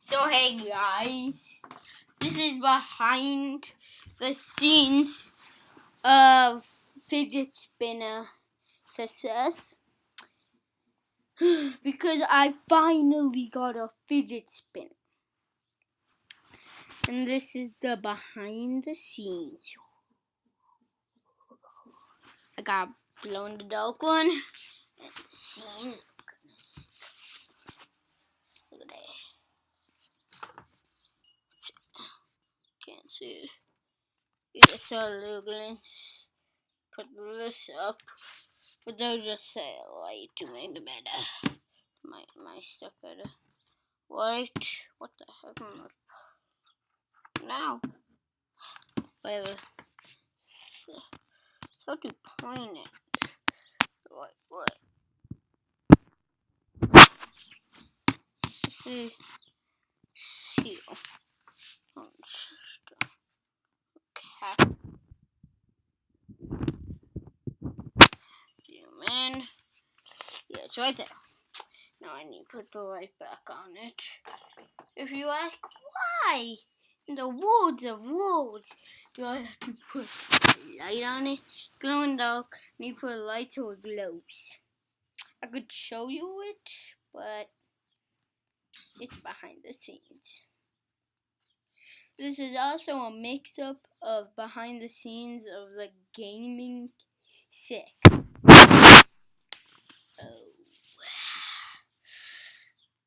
So hey guys, this is behind the scenes of fidget spinner success because I finally got a fidget spinner. And this is the behind the scenes. I got blow in the dark one and the scenes. Look at that. Can't see it. You just saw a little glimpse. Put this up. But they'll just say light to make it better. My stuff better. What? What the heck am I? Now. Whatever. So to point it. What? See. Seal. Cap. Zoom in. Yeah, it's right there. Now I need to put the light back on it. If you ask why, in the woods of woods, you have to put a light on it, glow in the dark, and you put a light so it glows. I could show you it, but it's behind the scenes. This is also a mix-up of behind the scenes of the gaming sick. Oh.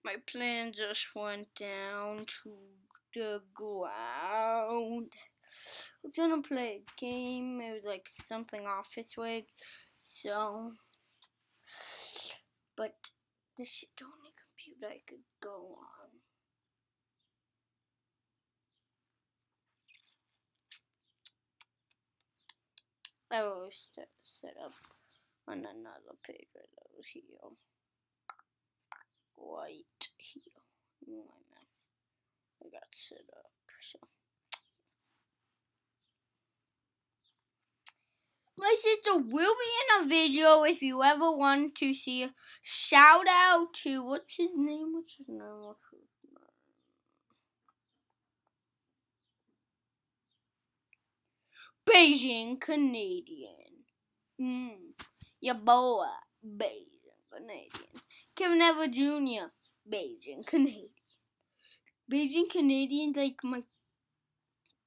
My plan just went down to the ground. We're gonna play a game. It was like something office way. So, but this shit on the computer I could go on. I always set up on another page right over here. Right here. I got set up. So. My sister will be in a video if you ever want to see a shout out to what's his name? Beijing Canadian. Your boy, Beijing Canadian. Kevin Ever Jr. Beijing Canadian. Beijing Canadian like my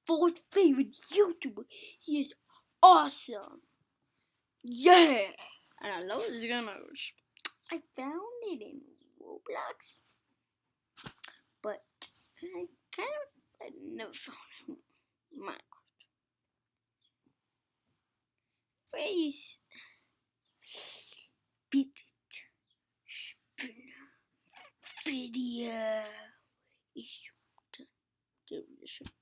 fourth favorite YouTuber. He is awesome. Yeah. And I love his gunners. I found it in Roblox. But I never found him in Minecraft. Face. Fidget spinner video is done.